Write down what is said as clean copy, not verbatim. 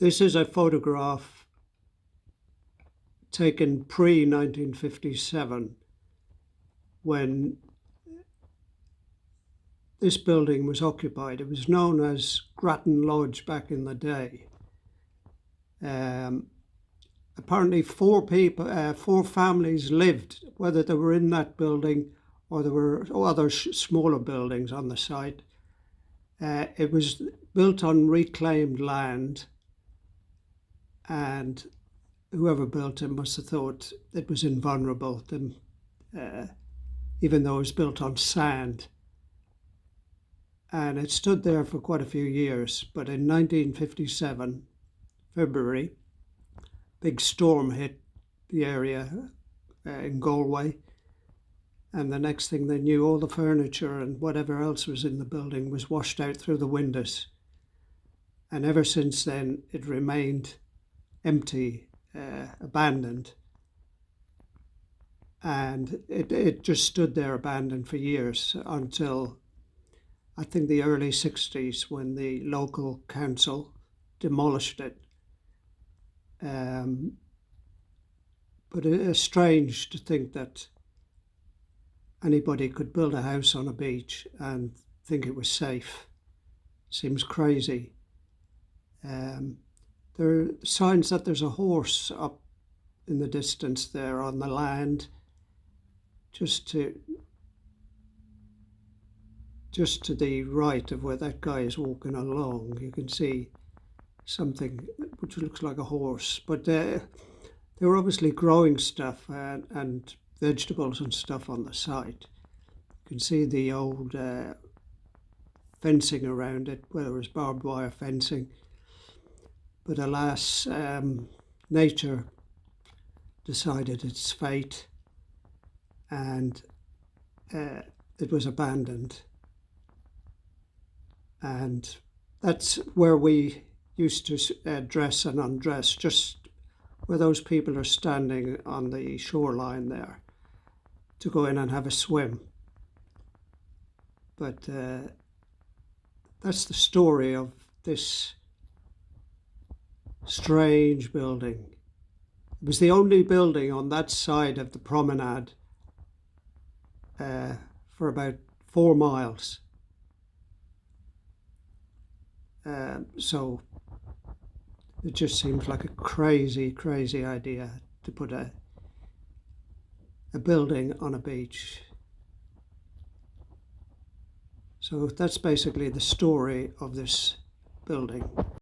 This is a photograph taken pre-1957 when this building was occupied. It was known as Grattan Lodge back in the day. Apparently four families lived, whether they were in that building or there were other smaller buildings on the site. It was built on reclaimed land, and whoever built it must have thought it was invulnerable, even though it was built on sand. And it stood there for quite a few years, but in 1957, February, big storm hit the area in Galway, and the next thing they knew, all the furniture and whatever else was in the building was washed out through the windows. And ever since then, it remained empty, abandoned. And it just stood there abandoned for years until I think the early 60s, when the local council demolished it. But it's strange to think that anybody could build a house on a beach and think it was safe. Seems crazy. There are signs that there's a horse up in the distance there on the land, just to the right of where that guy is walking along. You can see something which looks like a horse, but they were obviously growing stuff and vegetables and stuff on the site. You can see the old fencing around it, where there was barbed wire fencing. But alas, nature decided its fate, and it was abandoned. And that's where we used to dress and undress, just where those people are standing on the shoreline there, to go in and have a swim. But that's the story of this strange building. It was the only building on that side of the promenade for about 4 miles. So it just seems like a crazy idea to put a building on a beach. So that's basically the story of this building.